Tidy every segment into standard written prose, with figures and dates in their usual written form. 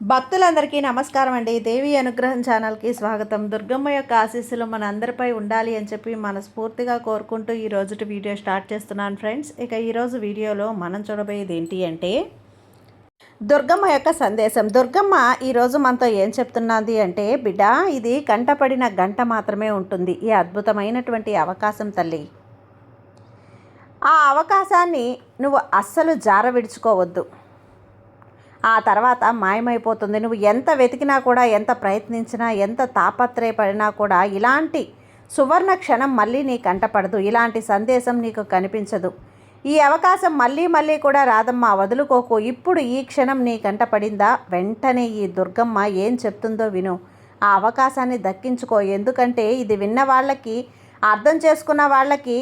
భక్తులందరికీ నమస్కారం అండి. దేవి అనుగ్రహం ఛానల్కి స్వాగతం. దుర్గమ్మ యొక్క ఆశీస్సులు మన అందరిపై ఉండాలి అని చెప్పి మనస్ఫూర్తిగా కోరుకుంటూ ఈ రోజుటి వీడియో స్టార్ట్ చేస్తున్నాను ఫ్రెండ్స్. ఇక ఈరోజు వీడియోలో మనం చూడబోయేది ఏంటి అంటే దుర్గమ్మ యొక్క సందేశం. దుర్గమ్మ ఈరోజు మనతో ఏం చెప్తున్నది అంటే, బిడ్డ, ఇది కంటపడిన గంట మాత్రమే ఉంటుంది. ఈ అద్భుతమైనటువంటి అవకాశం తల్లి, ఆ అవకాశాన్ని నువ్వు అస్సలు జార విడుచుకోవద్దు. ఆ తర్వాత మాయమైపోతుంది. నువ్వు ఎంత వెతికినా కూడా, ఎంత ప్రయత్నించినా, ఎంత తాపత్రయపడినా కూడా ఇలాంటి సువర్ణ క్షణం మళ్ళీ నీ కంటపడదు. ఇలాంటి సందేశం నీకు కనిపించదు. ఈ అవకాశం మళ్ళీ మళ్ళీ కూడా రాదమ్మా, వదులుకోకు. ఇప్పుడు ఈ క్షణం నీ కంటపడిందా, వెంటనే ఈ దుర్గమ్మ ఏం చెప్తుందో విను. ఆ అవకాశాన్ని దక్కించుకో. ఎందుకంటే ఇది విన్న వాళ్ళకి, అర్థం చేసుకున్న వాళ్ళకి,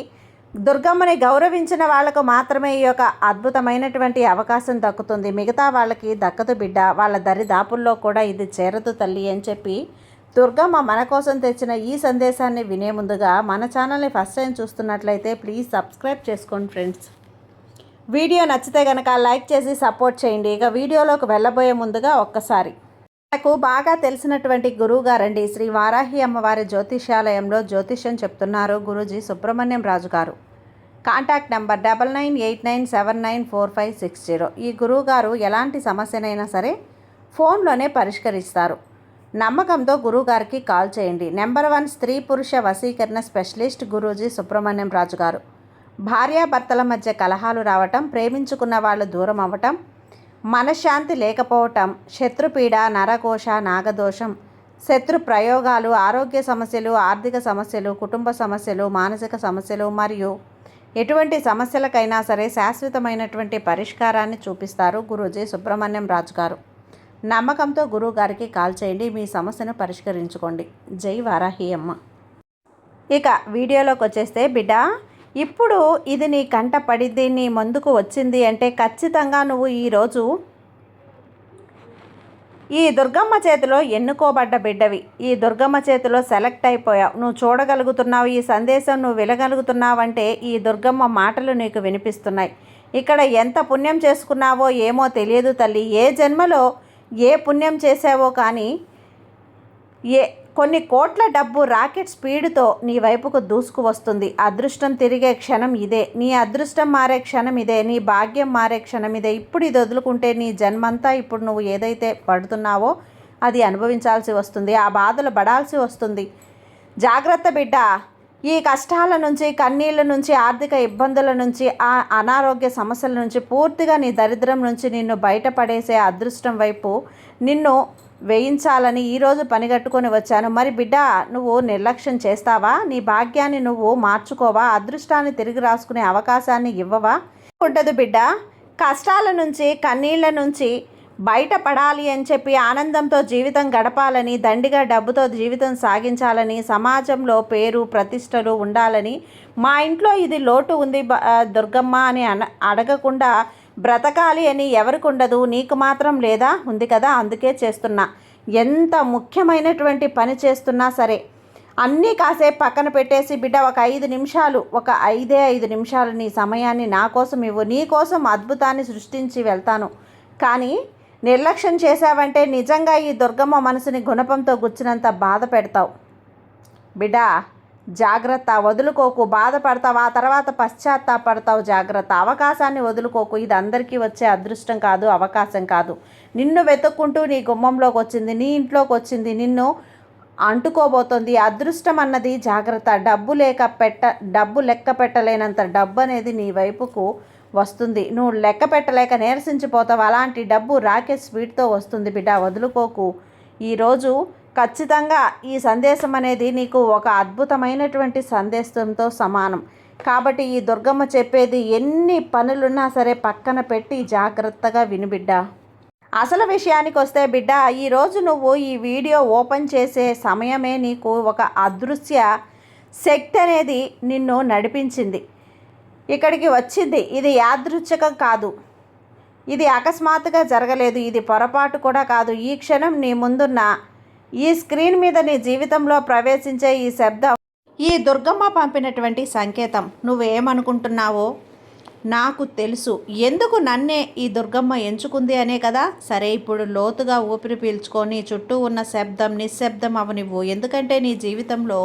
దుర్గమ్మని గౌరవించిన వాళ్లకు మాత్రమే ఈ యొక్క అద్భుతమైనటువంటి అవకాశం దక్కుతుంది. మిగతా వాళ్ళకి దక్కదు బిడ్డ. వాళ్ళ దరిదాపుల్లో కూడా ఇది చేరదు తల్లి అని చెప్పి దుర్గమ్మ మన కోసం తెచ్చిన ఈ సందేశాన్ని వినే ముందుగా మన ఛానల్ని ఫస్ట్ టైం చూస్తున్నట్లయితే ప్లీజ్ సబ్స్క్రైబ్ చేసుకోండి ఫ్రెండ్స్. వీడియో నచ్చితే కనుక లైక్ చేసి సపోర్ట్ చేయండి. ఇక వీడియోలోకి వెళ్ళబోయే ముందుగా ఒక్కసారి, నాకు బాగా తెలిసినటువంటి గురువు గారండి, శ్రీ వారాహి అమ్మవారి జ్యోతిష్యాలయంలో జ్యోతిష్యం చెప్తున్నారు గురూజీ సుబ్రహ్మణ్యం రాజు గారు. Contact number 9989794560. ఈ గురువుగారు ఎలాంటి సమస్యనైనా సరే ఫోన్లోనే పరిష్కరిస్తారు. నమ్మకంతో గురువుగారికి కాల్ చేయండి. నెంబర్ 1 స్త్రీ పురుష వశీకరణ స్పెషలిస్ట్ గురూజీ సుబ్రహ్మణ్యం రాజు గారు. భార్యాభర్తల మధ్య కలహాలు రావటం, ప్రేమించుకున్న వాళ్ళు దూరం అవ్వటం, మనశ్శాంతి లేకపోవటం, శత్రుపీడ, నరకోశ, నాగదోషం, శత్రు ప్రయోగాలు, ఆరోగ్య సమస్యలు, ఆర్థిక సమస్యలు, కుటుంబ సమస్యలు, మానసిక సమస్యలు మరియు ఎటువంటి సమస్యలకైనా సరే శాశ్వతమైనటువంటి పరిష్కారాన్ని చూపిస్తారు గురూజీ సుబ్రహ్మణ్యం రాజు గారు. నమ్మకంతో గురువు గారికి కాల్ చేయండి. మీ సమస్యను పరిష్కరించుకోండి. జై వారాహి అమ్మ. ఇక వీడియోలోకి వచ్చేస్తే, బిడ్డ, ఇప్పుడు ఇది నీ కంట పడింది, నీ ముందుకు వచ్చింది అంటే ఖచ్చితంగా నువ్వు ఈరోజు ఈ దుర్గమ్మ చేతిలో ఎన్నుకోబడ్డ బిడ్డవి. ఈ దుర్గమ్మ చేతిలో సెలెక్ట్ అయిపోయావు. నువ్వు చూడగలుగుతున్నావు, ఈ సందేశం నువ్వు వినగలుగుతున్నావంటే ఈ దుర్గమ్మ మాటలు నీకు వినిపిస్తున్నాయి. ఇక్కడ ఎంత పుణ్యం చేసుకున్నావో ఏమో తెలియదు తల్లి. ఏ జన్మలో ఏ పుణ్యం చేసావో కానీ కొన్ని కోట్ల డబ్బు రాకెట్ స్పీడ్తో నీ వైపుకు దూసుకు వస్తుంది. అదృష్టం తిరిగే క్షణం ఇదే. నీ అదృష్టం మారే క్షణం ఇదే. నీ భాగ్యం మారే క్షణం ఇదే. ఇప్పుడు ఇది వదులుకుంటే నీ జన్మంతా ఇప్పుడు నువ్వు ఏదైతే పడుతున్నావో అది అనుభవించాల్సి వస్తుంది. ఆ బాధలు పడాల్సి వస్తుంది. జాగ్రత్త బిడ్డ. ఈ కష్టాల నుంచి, కన్నీళ్ళ నుంచి, ఆర్థిక ఇబ్బందుల నుంచి, ఆ అనారోగ్య సమస్యల నుంచి, పూర్తిగా నీ దరిద్రం నుంచి నిన్ను బయటపడేసే అదృష్టం వైపు నిన్ను వేయించాలని ఈరోజు పనిగట్టుకొని వచ్చాను. మరి బిడ్డ, నువ్వు నిర్లక్ష్యం చేస్తావా? నీ భాగ్యాన్ని నువ్వు మార్చుకోవా? అదృష్టాన్ని తిరిగి రాసుకునే అవకాశాన్ని ఇవ్వవా? ఉండదు బిడ్డ. కష్టాల నుంచి, కన్నీళ్ళ నుంచి బయటపడాలి అని చెప్పి ఆనందంతో జీవితం గడపాలని, దండిగా డబ్బుతో జీవితం సాగించాలని, సమాజంలో పేరు ప్రతిష్టలు ఉండాలని, మా ఇంట్లో ఇది లోటు ఉంది దుర్గమ్మ అని అడగకుండా బ్రతకాలి అని ఎవరికి ఉండదు. నీకు మాత్రం లేదా? ఉంది కదా, అందుకే చేస్తున్నా. ఎంత ముఖ్యమైనటువంటి పని చేస్తున్నా సరే అన్నీ కాసేపు పక్కన పెట్టేసి, బిడ్డ, ఒక 5 నిమిషాలు, ఒక 5 నిమిషాలు నీ సమయాన్ని నా కోసం ఇవ్వు. నీ కోసం అద్భుతాన్ని సృష్టించి వెళ్తాను. కానీ నిర్లక్ష్యం చేశావంటే నిజంగా ఈ దుర్గమ్మ మనసుని గుణపంతో గుచ్చినంత బాధ పెడతావు. బిడ్డ, జాగ్రత్త. వదులుకోకు. బాధపడతావు, ఆ తర్వాత పశ్చాత్తాపడతావు. జాగ్రత్త. అవకాశాన్ని వదులుకోకు. ఇది అందరికీ వచ్చే అదృష్టం కాదు, అవకాశం కాదు. నిన్ను వెతుక్కుంటూ నీ గుమ్మంలోకి వచ్చింది, నీ ఇంట్లోకి వచ్చింది, నిన్ను అంటుకోబోతుంది. అదృష్టం అన్నది జాగ్రత్త. డబ్బు లెక్క పెట్టలేనంత డబ్బు అనేది నీ వైపుకు వస్తుంది. నువ్వు లెక్క పెట్టలేక నీరసించిపోతావు. అలాంటి డబ్బు రాకెట్ స్పీడ్తో వస్తుంది. బిడ్డ, వదులుకోకు. ఈరోజు ఖచ్చితంగా ఈ సందేశం అనేది నీకు ఒక అద్భుతమైనటువంటి సందేశంతో సమానం. కాబట్టి ఈ దుర్గమ్మ చెప్పేది ఎన్ని పనులున్నా సరే పక్కన పెట్టి జాగ్రత్తగా విను బిడ్డ. అసలు విషయానికి వస్తే బిడ్డ, ఈరోజు నువ్వు ఈ వీడియో ఓపెన్ చేసే సమయమే నీకు ఒక అదృశ్య శక్తి అనేది నిన్ను నడిపించింది, ఇక్కడికి వచ్చింది. ఇది యాదృచ్ఛికం కాదు, ఇది అకస్మాత్తుగా జరగలేదు, ఇది పొరపాటు కూడా కాదు. ఈ క్షణం నీ ముందున్న ఈ స్క్రీన్ మీద నీ జీవితంలో ప్రవేశించే ఈ శబ్దం ఈ దుర్గమ్మ పంపినటువంటి సంకేతం. నువ్వేమనుకుంటున్నావో నాకు తెలుసు ఎందుకు నన్నే ఈ దుర్గమ్మ ఎంచుకుంది అనే కదా. సరే, ఇప్పుడు లోతుగా ఊపిరి పీల్చుకొని చుట్టూ ఉన్న శబ్దం నిశ్శబ్దం అవనివ్వు. ఎందుకంటే నీ జీవితంలో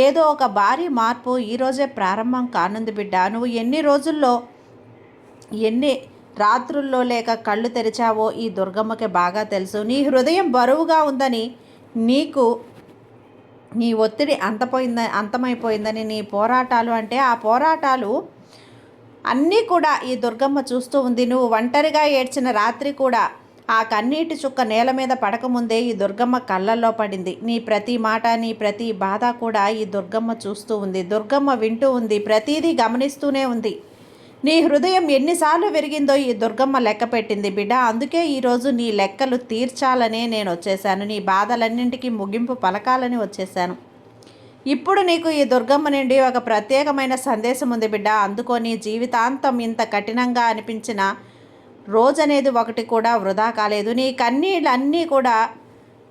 ఏదో ఒక భారీ మార్పు ఈరోజే ప్రారంభం కానుంది బిడ్డ. నువ్వు ఎన్ని రోజుల్లో ఎన్ని రాత్రుల్లో లేక కళ్ళు తెరిచావో ఈ దుర్గమ్మకి బాగా తెలుసు. నీ హృదయం బరువుగా ఉందని, నీకు నీ ఒత్తిడి అంతమైపోయిందని, నీ పోరాటాలు అంటే ఆ పోరాటాలు అన్నీ కూడా ఈ దుర్గమ్మ చూస్తూ ఉంది. నువ్వు ఒంటరిగా ఏడ్చిన రాత్రి కూడా ఆ కన్నీటి చుక్క నేల మీద పడకముందే ఈ దుర్గమ్మ కళ్ళల్లో పడింది. నీ ప్రతి మాట, నీ ప్రతి బాధ కూడా ఈ దుర్గమ్మ చూస్తూ ఉంది. దుర్గమ్మ వింటూ ఉంది, ప్రతిదీ గమనిస్తూనే ఉంది. నీ హృదయం ఎన్నిసార్లు విరిగిందో ఈ దుర్గమ్మ లెక్క పెట్టింది బిడ్డ. అందుకే ఈరోజు నీ లెక్కలు తీర్చాలనే నేను వచ్చేసాను. నీ బాధలన్నింటికీ ముగింపు పలకాలని వచ్చేసాను. ఇప్పుడు నీకు ఈ దుర్గమ్మ నుండి ఒక ప్రత్యేకమైన సందేశం ఉంది బిడ్డ. అందుకో, నీ జీవితాంతం ఇంత కఠినంగా అనిపించిన రోజనేది ఒకటి కూడా వృధా కాలేదు. నీ కన్నీళ్ళన్నీ కూడా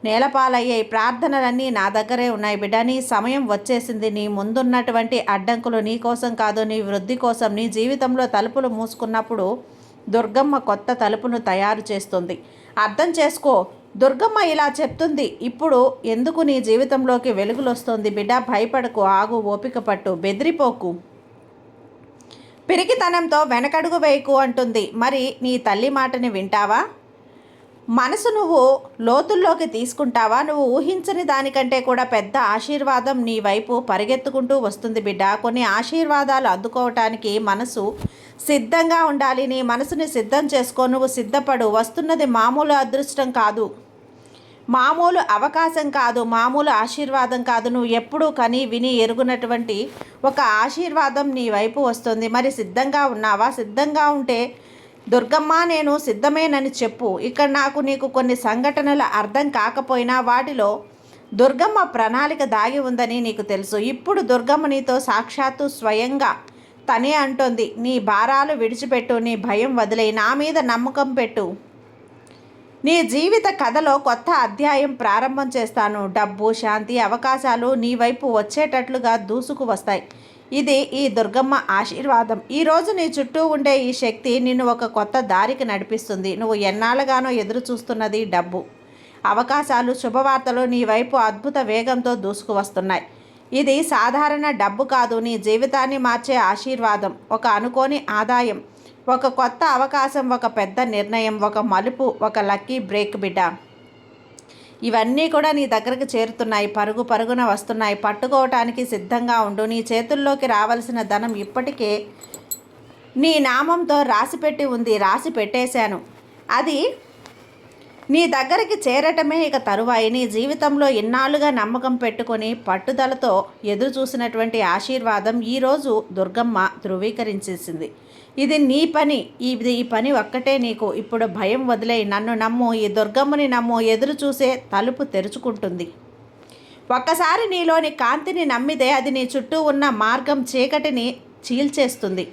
నేలపాలయ్యాయి. ప్రార్థనలన్నీ నా దగ్గరే ఉన్నాయి బిడ్డ. నీ సమయం వచ్చేసింది. నీ ముందున్నటువంటి అడ్డంకులు నీ కోసం కాదు, నీ వృద్ధి కోసం. నీ జీవితంలో తలుపులు మూసుకున్నప్పుడు దుర్గమ్మ కొత్త తలుపును తయారు చేస్తుంది. అర్థం చేసుకో. దుర్గమ్మ ఇలా చెప్తుంది. ఇప్పుడు ఎందుకు నీ జీవితంలోకి వెలుగులు వస్తుంది బిడ్డ? భయపడకు, ఆగు, ఓపిక పట్టు, బెదిరిపోకు, పిరికితనంతో వెనకడుగు వేయకు అంటుంది. మరి నీ తల్లి మాటని వింటావా? మనసు నువ్వు లోతుల్లోకి తీసుకుంటావా? నువ్వు ఊహించని దానికంటే కూడా పెద్ద ఆశీర్వాదం నీ వైపు పరిగెత్తుకుంటూ వస్తుంది బిడ్డ. కొన్ని ఆశీర్వాదాలు అందుకోవటానికి మనసు సిద్ధంగా ఉండాలి. నీ మనసుని సిద్ధం చేసుకో. నువ్వు సిద్ధపడు. వస్తున్నది మామూలు అదృష్టం కాదు, మామూలు అవకాశం కాదు, మామూలు ఆశీర్వాదం కాదు. నువ్వు ఎప్పుడూ కని విని ఎరుగునటువంటి ఒక ఆశీర్వాదం నీ వైపు వస్తుంది. మరి సిద్ధంగా ఉన్నావా? సిద్ధంగా ఉంటే దుర్గమ్మ నేను సిద్ధమేనని చెప్పు. ఇక్కడ నాకు నీకు కొన్ని సంఘటనలు అర్థం కాకపోయినా వాటిలో దుర్గమ్మ ప్రణాళిక దాగి ఉందని నీకు తెలుసు. ఇప్పుడు దుర్గమ్మ నీతో సాక్షాత్తు స్వయంగా తనే అంటోంది, నీ భారాలు విడిచిపెట్టు, నీ భయం వదిలేయి, నా మీద నమ్మకం పెట్టు. నీ జీవిత కథలో కొత్త అధ్యాయం ప్రారంభం చేస్తాను. డబ్బు, శాంతి, అవకాశాలు నీ వైపు వచ్చేటట్లుగా దూసుకు వస్తాయి. ఇది ఈ దుర్గమ్మ ఆశీర్వాదం. ఈరోజు నీ చుట్టూ ఉండే ఈ శక్తి నిన్ను ఒక కొత్త దారికి నడిపిస్తుంది. నువ్వు ఎన్నాళ్ళగానో ఎదురు చూస్తున్నది డబ్బు, అవకాశాలు, శుభవార్తలు నీ వైపు అద్భుత వేగంతో దూసుకు వస్తున్నాయి. ఇది సాధారణ డబ్బు కాదు, నీ జీవితాన్ని మార్చే ఆశీర్వాదం. ఒక అనుకోని ఆదాయం, ఒక కొత్త అవకాశం, ఒక పెద్ద నిర్ణయం, ఒక మలుపు, ఒక లక్కీ బ్రేక్ బిడ్డ. ఇవన్నీ కూడా నీ దగ్గరకు చేరుతున్నాయి, పరుగు పరుగున వస్తున్నాయి. పట్టుకోవటానికి సిద్ధంగా ఉండు. నీ చేతుల్లోకి రావాల్సిన ధనం ఇప్పటికే నీ నామంతో రాసిపెట్టి ఉంది. రాసి పెట్టేశాను. అది నీ దగ్గరికి చేరటమే ఇక తరువాయి. నీ జీవితంలో ఇన్నాళ్ళుగా నమ్మకం పెట్టుకొని పట్టుదలతో ఎదురు చూసినటువంటి ఆశీర్వాదం ఈరోజు దుర్గమ్మ ధృవీకరించేసింది. ఇది నీ పని. ఈ పని ఒక్కటే నీకు. ఇప్పుడు భయం వదిలేయి, నన్ను నమ్ము, ఈ దుర్గమ్మని నమ్ము. ఎదురు చూసే తలుపు తెరుచుకుంటుంది. ఒక్కసారి నీలోని కాంతిని నమ్మితే అది నీ చుట్టూ ఉన్న మార్గం చీకటిని చీల్చేస్తుంది.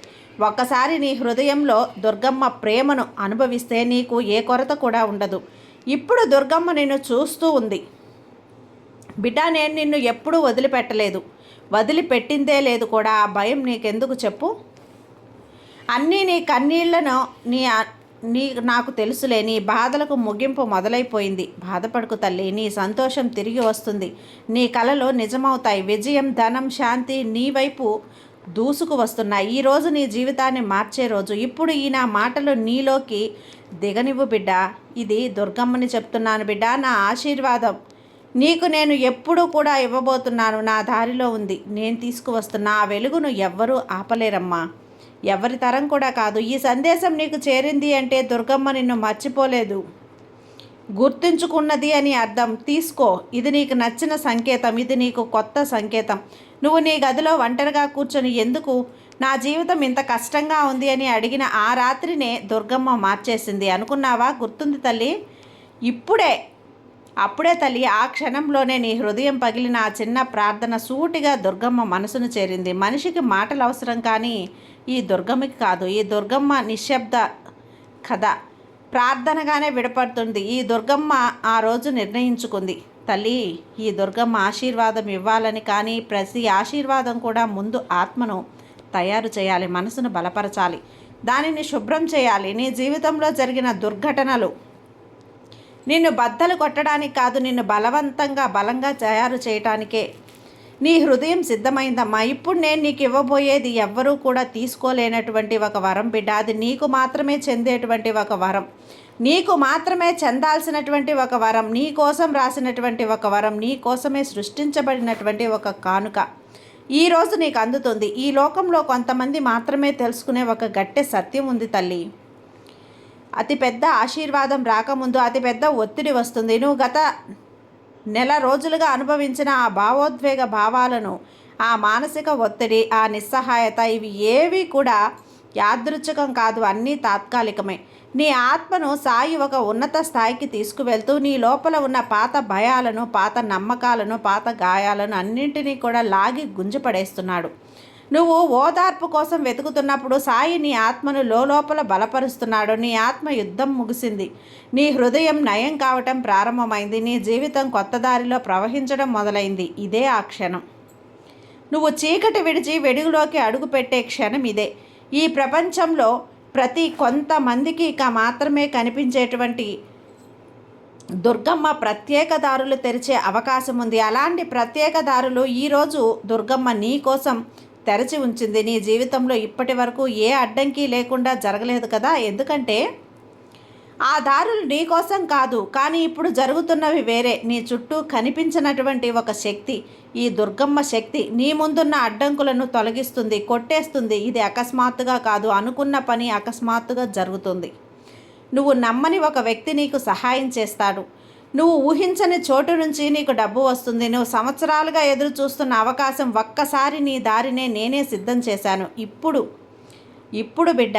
ఒక్కసారి నీ హృదయంలో దుర్గమ్మ ప్రేమను అనుభవిస్తే నీకు ఏ కొరత కూడా ఉండదు. ఇప్పుడు దుర్గమ్మ నిన్ను చూస్తూ ఉంది. బిడ్డ, నేను నిన్ను ఎప్పుడూ వదిలిపెట్టలేదు, వదిలిపెట్టిందే లేదు కూడా. ఆ భయం నీకెందుకు చెప్పు? అన్నీ నీ కన్నీళ్లను నాకు తెలుసులే. నీ బాధలకు ముగింపు మొదలైపోయింది. బాధపడుకు తల్లి, నీ సంతోషం తిరిగి వస్తుంది. నీ కలలు నిజమవుతాయి. విజయం, ధనం, శాంతి నీ వైపు దూసుకు వస్తున్నాయి. ఈరోజు నీ జీవితాన్ని మార్చే రోజు. ఇప్పుడు ఈ నా మాటలు నీలోకి దిగనివ్వు బిడ్డ. ఇది దుర్గమ్మని చెప్తున్నాను బిడ్డ. నా ఆశీర్వాదం నీకు నేను ఎప్పుడూ కూడా ఇవ్వబోతున్నాను. నా దారిలో ఉంది, నేను తీసుకువస్తున్నా. ఆ వెలుగును ఎవ్వరూ ఆపలేరమ్మా, ఎవరి తరం కూడా కాదు. ఈ సందేశం నీకు చేరింది అంటే దుర్గమ్మ నిన్ను మర్చిపోలేదు, గుర్తుంచుకున్నది అని అర్థం. తీసుకో. ఇది నీకు నచ్చిన సంకేతం. ఇది నీకు కొత్త సంకేతం. నువ్వు నీ గదిలో ఒంటరిగా కూర్చొని ఎందుకు నా జీవితం ఇంత కష్టంగా ఉంది అని అడిగిన ఆ రాత్రినే దుర్గమ్మ మార్చేసింది అనుకున్నావా? గుర్తుంది తల్లి? అప్పుడే తల్లి, ఆ క్షణంలోనే నీ హృదయం పగిలిన ఆ చిన్న ప్రార్థన సూటిగా దుర్గమ్మ మనసును చేరింది. మనిషికి మాటలు అవసరం, కానీ ఈ దుర్గమ్మకి కాదు. ఈ దుర్గమ్మ నిశ్శబ్ద కథ ప్రార్థనగానే విడపడుతుంది. ఈ దుర్గమ్మ ఆ రోజు నిర్ణయించుకుంది, తల్లి ఈ దుర్గమ్మ ఆశీర్వాదం ఇవ్వాలని. కానీ ప్రతి ఆశీర్వాదం కూడా ముందు ఆత్మను తయారు చేయాలి, మనసును బలపరచాలి, దానిని శుభ్రం చేయాలి. నీ జీవితంలో జరిగిన దుర్ఘటనలు నిన్ను బద్దలు కొట్టడానికి కాదు, నిన్ను బలంగా తయారు చేయటానికే. నీ హృదయం సిద్ధమైందమ్మా. ఇప్పుడు నేను నీకు ఇవ్వబోయేది ఎవ్వరూ కూడా తీసుకోలేనటువంటి ఒక వరం బిడ్డ. అది నీకు మాత్రమే చెందేటువంటి ఒక వరం, నీకు మాత్రమే చెందాల్సినటువంటి ఒక వరం, నీ కోసం రాసినటువంటి ఒక వరం, నీ కోసమే సృష్టించబడినటువంటి ఒక కానుక ఈరోజు నీకు అందుతుంది. ఈ లోకంలో కొంతమంది మాత్రమే తెలుసుకునే ఒక గట్టి సత్యం ఉంది తల్లి. అతిపెద్ద ఆశీర్వాదం రాకముందు అతిపెద్ద ఒత్తిడి వస్తుంది. నువ్వు గత నెల రోజులుగా అనుభవించిన ఆ భావోద్వేగ భావాలను, ఆ మానసిక ఒత్తిడి, ఆ నిస్సహాయత, ఇవి ఏవి కూడా యాదృచ్ఛికం కాదు, అన్నీ తాత్కాలికమే. నీ ఆత్మను సాయి ఒక ఉన్నత స్థాయికి తీసుకువెళ్తూ నీ లోపల ఉన్న పాత భయాలను, పాత నమ్మకాలను, పాత గాయాలను అన్నింటినీ కూడా లాగి గుంజపడేస్తున్నాడు. నువ్వు ఓదార్పు కోసం వెతుకుతున్నప్పుడు సాయి నీ ఆత్మను లోపల బలపరుస్తున్నాడు. నీ ఆత్మ యుద్ధం ముగిసింది, నీ హృదయం నయం కావటం ప్రారంభమైంది, నీ జీవితం కొత్త దారిలో ప్రవహించడం మొదలైంది. ఇదే ఆ క్షణం. నువ్వు చీకటి విడిచి వెలుగులోకి అడుగుపెట్టే క్షణం ఇదే. ఈ ప్రపంచంలో ప్రతి కొంతమందికి ఇక మాత్రమే కనిపించేటువంటి దుర్గమ్మ ప్రత్యేక దారులు తెరిచే అవకాశం ఉంది. అలాంటి ప్రత్యేక దారులు ఈరోజు దుర్గమ్మ నీ కోసం తెరచి ఉంచింది. నీ జీవితంలో ఇప్పటి వరకు ఏ అడ్డంకి లేకుండా జరగలేదు కదా, ఎందుకంటే ఆ దారులు నీ కోసం కాదు, కానీ ఇప్పుడు జరుగుతున్నవి వేరే. నీ చుట్టూ కనిపించినటువంటి ఒక శక్తి, ఈ దుర్గమ్మ శక్తి నీ ముందున్న అడ్డంకులను తొలగిస్తుంది, కొట్టేస్తుంది. ఇది అకస్మాత్తుగా కాదు, అనుకున్న పని అకస్మాత్తుగా జరుగుతుంది. నువ్వు నమ్మని ఒక వ్యక్తి నీకు సహాయం చేస్తాడు. నువ్వు ఊహించని చోటు నుంచి నీకు డబ్బు వస్తుంది. నువ్వు సంవత్సరాలుగా ఎదురు చూస్తున్న అవకాశం ఒక్కసారి నీ దారినే నేనే సిద్ధం చేశాను. ఇప్పుడు బిడ్డ,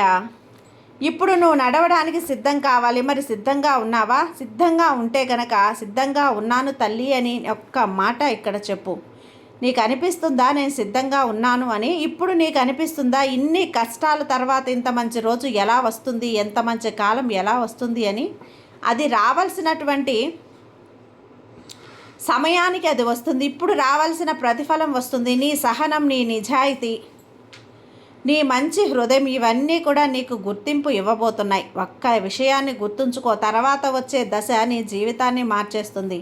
ఇప్పుడు నువ్వు నడవడానికి సిద్ధం కావాలి. మరి సిద్ధంగా ఉన్నావా? సిద్ధంగా ఉంటే గనక సిద్ధంగా ఉన్నాను తల్లి అని ఒక్క మాట ఇక్కడ చెప్పు. నీకు అనిపిస్తుందా నేను సిద్ధంగా ఉన్నాను అని? ఇప్పుడు నీకు అనిపిస్తుందా ఇన్ని కష్టాల తర్వాత ఇంత మంచి రోజు ఎలా వస్తుంది, ఎంత మంచి కాలం ఎలా వస్తుంది అని? అది రావాల్సినటువంటి సమయానికి అది వస్తుంది. ఇప్పుడు రావాల్సిన ప్రతిఫలం వస్తుంది. నీ సహనం, నీ నిజాయితీ, నీ మంచి హృదయం, ఇవన్నీ కూడా నీకు గుర్తింపు ఇవ్వబోతున్నాయి. ఒక్క విషయాన్ని గుర్తుంచుకో, తర్వాత వచ్చే దశ నీ జీవితాన్ని మార్చేస్తుంది.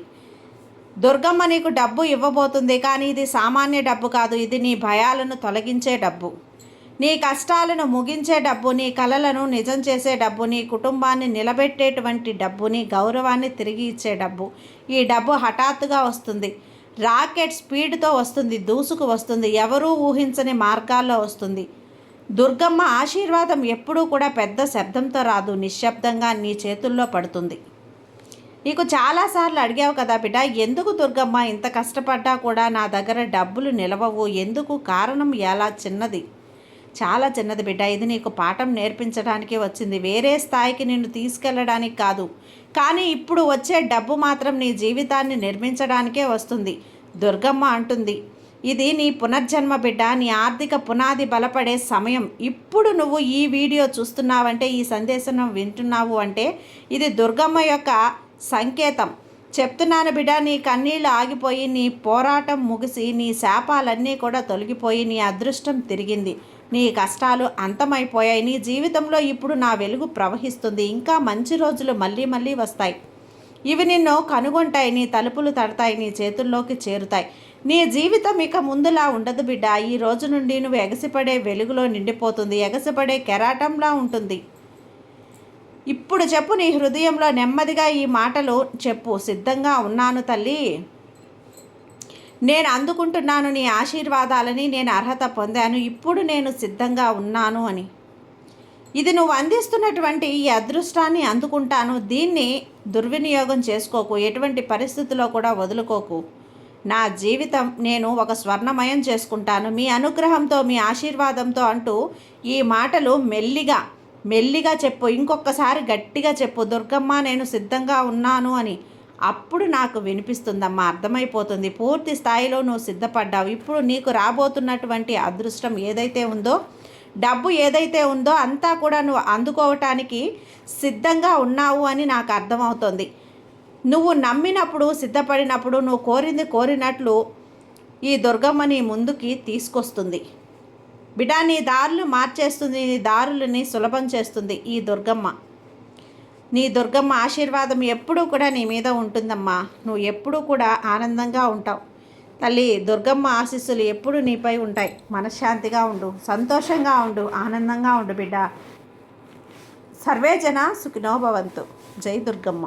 దుర్గమ్మ నీకు డబ్బు ఇవ్వబోతుంది, కానీ ఇది సామాన్య డబ్బు కాదు. ఇది నీ భయాలను తొలగించే డబ్బు, నీ కష్టాలను ముగించే డబ్బు, నీ కలలను నిజం చేసే డబ్బు, నీ కుటుంబాన్ని నిలబెట్టేటువంటి డబ్బు, నీ గౌరవాన్ని తిరిగి ఇచ్చే డబ్బు. ఈ డబ్బు హఠాత్తుగా వస్తుంది, రాకెట్ స్పీడ్తో వస్తుంది, దూసుకు వస్తుంది, ఎవరూ ఊహించని మార్గాల్లో వస్తుంది. దుర్గమ్మ ఆశీర్వాదం ఎప్పుడూ కూడా పెద్ద శబ్దంతో రాదు, నిశ్శబ్దంగా నీ చేతుల్లో పడుతుంది. నీకు చాలాసార్లు అడిగావు కదా బిడ్డ, ఎందుకు దుర్గమ్మ ఇంత కష్టపడ్డా కూడా నా దగ్గర డబ్బులు నిలవవు ఎందుకు? కారణం ఎలా చిన్నది, చాలా చిన్నది బిడ్డ. ఇది నీకు పాఠం నేర్పించడానికి వచ్చింది, వేరే స్థాయికి నిన్ను తీసుకెళ్ళడానికి కాదు. కానీ ఇప్పుడు వచ్చే డబ్బు మాత్రం నీ జీవితాన్ని నిర్మించడానికే వస్తుంది. దుర్గమ్మ అంటుంది, ఇది నీ పునర్జన్మ బిడ్డ, నీ ఆర్థిక పునాది బలపడే సమయం. ఇప్పుడు నువ్వు ఈ వీడియో చూస్తున్నావంటే, ఈ సందేశం వింటున్నావు అంటే ఇది దుర్గమ్మ యొక్క సంకేతం. చెప్తున్నాను బిడ్డ, నీ కన్నీళ్ళు ఆగిపోయి, నీ పోరాటం ముగిసి, నీ శాపాలన్నీ కూడా తొలగిపోయి, నీ అదృష్టం తిరిగింది, నీ కష్టాలు అంతమైపోయాయి. నీ జీవితంలో ఇప్పుడు నా వెలుగు ప్రవహిస్తుంది. ఇంకా మంచి రోజులు మళ్ళీ మళ్ళీ వస్తాయి. ఇవి నిన్ను కనుగొంటాయి, నీ తలుపులు తడతాయి, నీ చేతుల్లోకి చేరుతాయి. నీ జీవితం ఇక ముందులా ఉండదు బిడ్డ. ఈ రోజు నుండి నువ్వు ఎగసిపడే వెలుగులో నిండిపోతుంది, ఎగసిపడే కెరాటంలా ఉంటుంది. ఇప్పుడు చెప్పు, నీ హృదయంలో నెమ్మదిగా ఈ మాటలు చెప్పు. సిద్ధంగా ఉన్నాను తల్లి, నేను అందుకుంటున్నాను నీ ఆశీర్వాదాలని, నేను అర్హత పొందాను, ఇప్పుడు నేను సిద్ధంగా ఉన్నాను అని. ఇది నువ్వు అందిస్తున్నటువంటి ఈ అదృష్టాన్ని అందుకుంటాను. దీన్ని దుర్వినియోగం చేసుకోకు, ఎటువంటి పరిస్థితుల్లో కూడా వదులుకోకు. నా జీవితం నేను ఒక స్వర్ణమయం చేసుకుంటాను మీ అనుగ్రహంతో, మీ ఆశీర్వాదంతో అంటూ ఈ మాటలు మెల్లిగా చెప్పు. ఇంకొకసారి గట్టిగా చెప్పు, దుర్గమ్మ నేను సిద్ధంగా ఉన్నాను అని. అప్పుడు నాకు వినిపిస్తుందమ్మా, అర్థమైపోతుంది. పూర్తి స్థాయిలో నువ్వు సిద్ధపడ్డావు. ఇప్పుడు నీకు రాబోతున్నటువంటి అదృష్టం ఏదైతే ఉందో, డబ్బు ఏదైతే ఉందో అంతా కూడా నువ్వు అందుకోవటానికి సిద్ధంగా ఉన్నావు అని నాకు అర్థమవుతుంది. నువ్వు నమ్మినప్పుడు, సిద్ధపడినప్పుడు, నువ్వు కోరినట్లు ఈ దుర్గమ్మ నీ ముందుకి తీసుకొస్తుంది. బిడ్డ నీ దారులు మార్చేస్తుంది, నీ దారులని సులభం చేస్తుంది ఈ దుర్గమ్మ. నీ దుర్గమ్మ ఆశీర్వాదం ఎప్పుడూ కూడా నీ మీద ఉంటుందమ్మా. నువ్వు ఎప్పుడూ కూడా ఆనందంగా ఉంటావు. తల్లి దుర్గమ్మ ఆశీస్సులు ఎప్పుడు నీపై ఉంటాయి. మనశ్శాంతిగా ఉండు, సంతోషంగా ఉండు, ఆనందంగా ఉండు బిడ్డ. సర్వే జన సుఖినో భవంతు. జై దుర్గమ్మ.